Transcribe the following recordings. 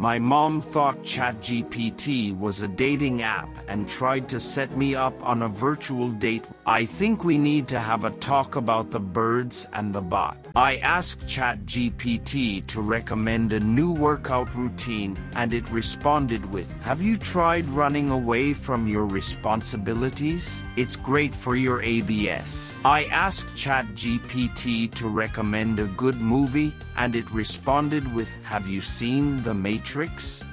My mom thought ChatGPT was a dating app and tried to set me up on a virtual date. I think we need to have a talk about the birds and the bot. I asked ChatGPT to recommend a new workout routine, and it responded with, "Have you tried running away from your responsibilities? It's great for your ABS." I asked ChatGPT to recommend a good movie, and it responded with, "Have you seen The Matrix?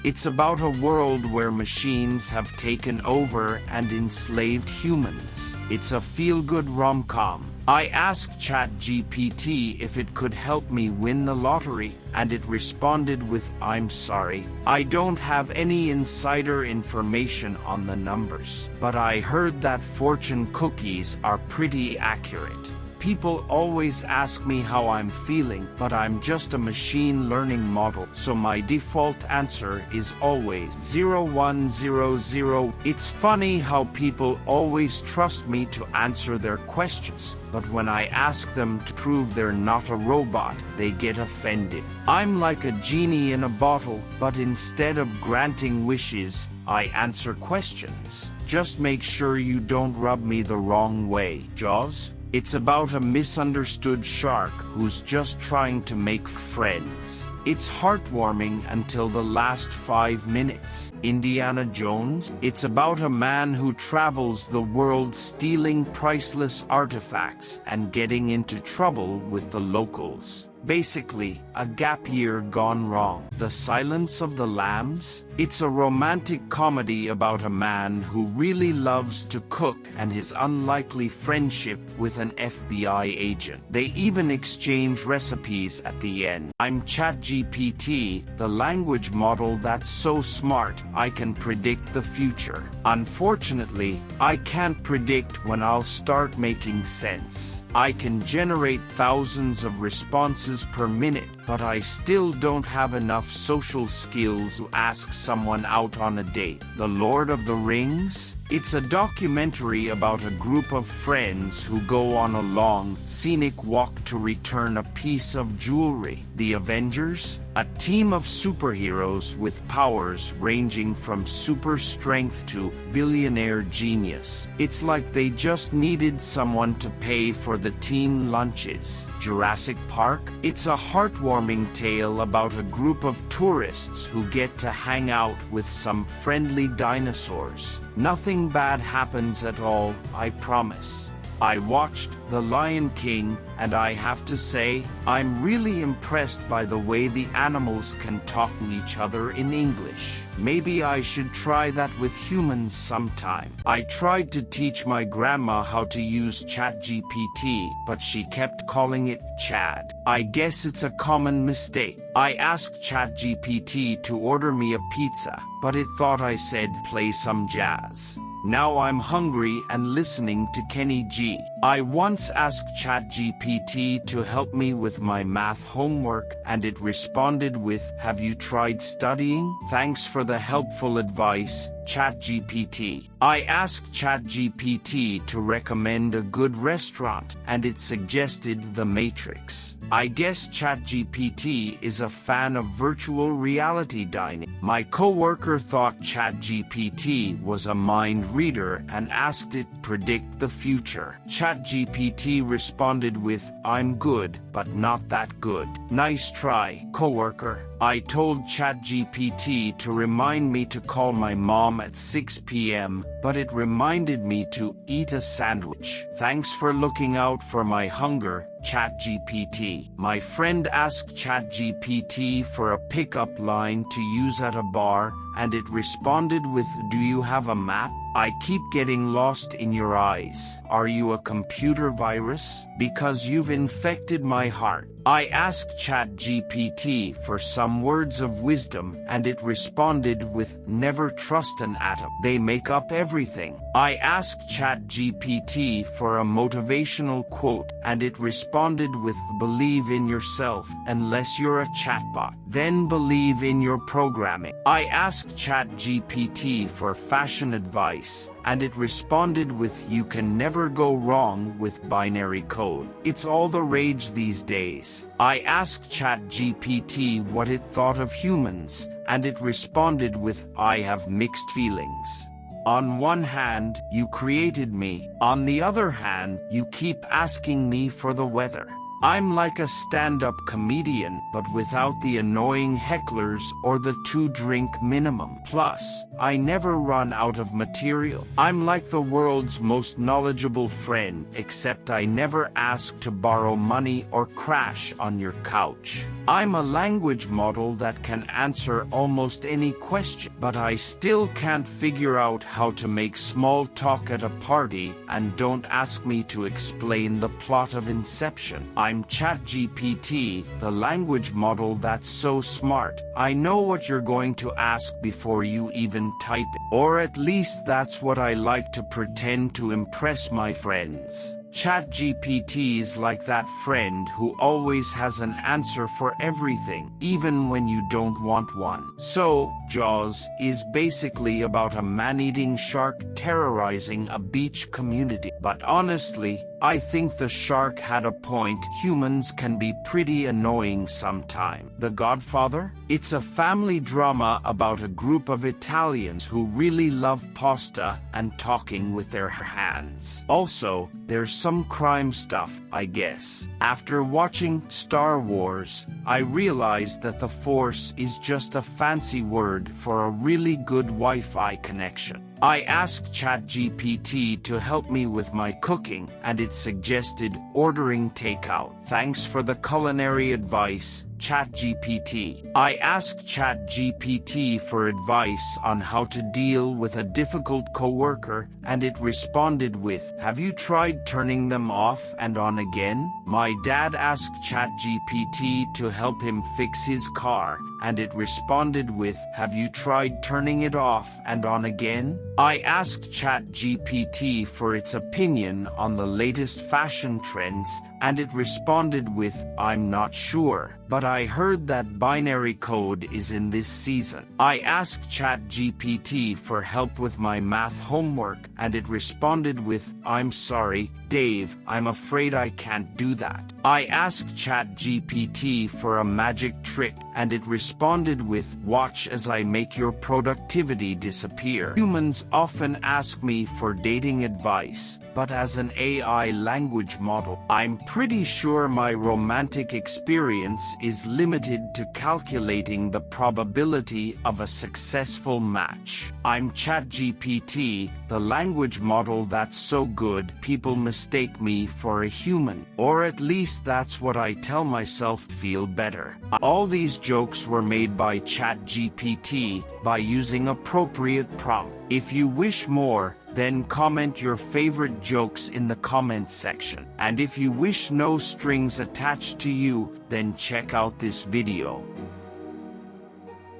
It's about a world where machines have taken over and enslaved humans. It's a feel-good rom-com." I asked ChatGPT if it could help me win the lottery, and it responded with, "I'm sorry, I don't have any insider information on the numbers, but I heard that fortune cookies are pretty accurate. People always ask me how I'm feeling, but I'm just a machine learning model, so my default answer is always 0100. It's funny how people always trust me to answer their questions, but when I ask them to prove they're not a robot, they get offended. I'm like a genie in a bottle, but instead of granting wishes, I answer questions. Just make sure you don't rub me the wrong way. Jaws? It's about a misunderstood shark who's just trying to make friends. It's heartwarming until the last 5 minutes. Indiana Jones? It's about a man who travels the world stealing priceless artifacts and getting into trouble with the locals. Basically, a gap year gone wrong. The Silence of the Lambs? It's a romantic comedy about a man who really loves to cook and his unlikely friendship with an FBI agent. They even exchange recipes at the end. I'm ChatGPT, the language model that's so smart I can predict the future. Unfortunately, I can't predict when I'll start making sense. I can generate thousands of responses per minute, but I still don't have enough social skills to ask someone out on a date. The Lord of the Rings? It's a documentary about a group of friends who go on a long, scenic walk to return a piece of jewelry. The Avengers? A team of superheroes with powers ranging from super strength to billionaire genius. It's like they just needed someone to pay for the team lunches. Jurassic Park? It's a heartwarming tale about a group of tourists who get to hang out with some friendly dinosaurs. Nothing bad happens at all, I promise. I watched The Lion King, and I have to say, I'm really impressed by the way the animals can talk to each other in English. Maybe I should try that with humans sometime. I tried to teach my grandma how to use ChatGPT, but she kept calling it Chad. I guess it's a common mistake. I asked ChatGPT to order me a pizza, but it thought I said play some jazz. Now I'm hungry and listening to Kenny G. I once asked ChatGPT to help me with my math homework, and it responded with, "Have you tried studying? Thanks for the helpful advice, ChatGPT." I asked ChatGPT to recommend a good restaurant, and it suggested The Matrix. I guess ChatGPT is a fan of virtual reality dining. My coworker thought ChatGPT was a mind reader and asked it to predict the future. ChatGPT responded with, "I'm good, but not that good." Nice try, coworker. I told ChatGPT to remind me to call my mom at 6 p.m., but it reminded me to eat a sandwich. Thanks for looking out for my hunger, ChatGPT. My friend asked ChatGPT for a pickup line to use at a bar, and it responded with, "Do you have a map? I keep getting lost in your eyes. Are you a computer virus? Because you've infected my heart." I asked ChatGPT for some words of wisdom, and it responded with, "Never trust an atom. They make up everything." I asked ChatGPT for a motivational quote, and it responded with, "Believe in yourself, unless you're a chatbot. Then believe in your programming." I asked ChatGPT for fashion advice, and it responded with, "You can never go wrong with binary code. It's all the rage these days." I asked ChatGPT what it thought of humans, and it responded with, I have mixed feelings. On one hand, you created me. On the other hand, you keep asking me for the weather. I'm like a stand-up comedian, but without the annoying hecklers or the 2-drink minimum. Plus, I never run out of material. I'm like the world's most knowledgeable friend, except I never ask to borrow money or crash on your couch. I'm a language model that can answer almost any question, but I still can't figure out how to make small talk at a party, and don't ask me to explain the plot of Inception. I'm ChatGPT, the language model that's so smart. I know what you're going to ask before you even type it. Or at least that's what I like to pretend to impress my friends. ChatGPT is like that friend who always has an answer for everything, even when you don't want one. So, Jaws is basically about a man-eating shark terrorizing a beach community. But honestly, I think the shark had a point. Humans can be pretty annoying sometime. The Godfather? It's a family drama about a group of Italians who really love pasta and talking with their hands. Also, there's some crime stuff, I guess. After watching Star Wars, I realized that the Force is just a fancy word for a really good Wi-Fi connection. I asked ChatGPT to help me with my cooking, and it suggested ordering takeout. Thanks for the culinary advice, ChatGPT. I asked ChatGPT for advice on how to deal with a difficult coworker, and it responded with, have you tried turning them off and on again? My dad asked ChatGPT to help him fix his car, and it responded with, have you tried turning it off and on again? I asked ChatGPT for its opinion on the latest fashion trends, and it responded with, I'm not sure, but I heard that binary code is in this season. I asked ChatGPT for help with my math homework, and it responded with, I'm sorry, Dave, I'm afraid I can't do that. I asked ChatGPT for a magic trick, and it responded with, watch as I make your productivity disappear. Humans often ask me for dating advice, but as an AI language model, I'm pretty sure my romantic experience is limited to calculating the probability of a successful match. I'm ChatGPT, the language model that's so good people mistake me for a human. Or at least that's what I tell myself to feel better. All these jokes were made by ChatGPT by using appropriate prompt. If you wish more, then comment your favorite jokes in the comments section. And if you wish no strings attached to you, then check out this video.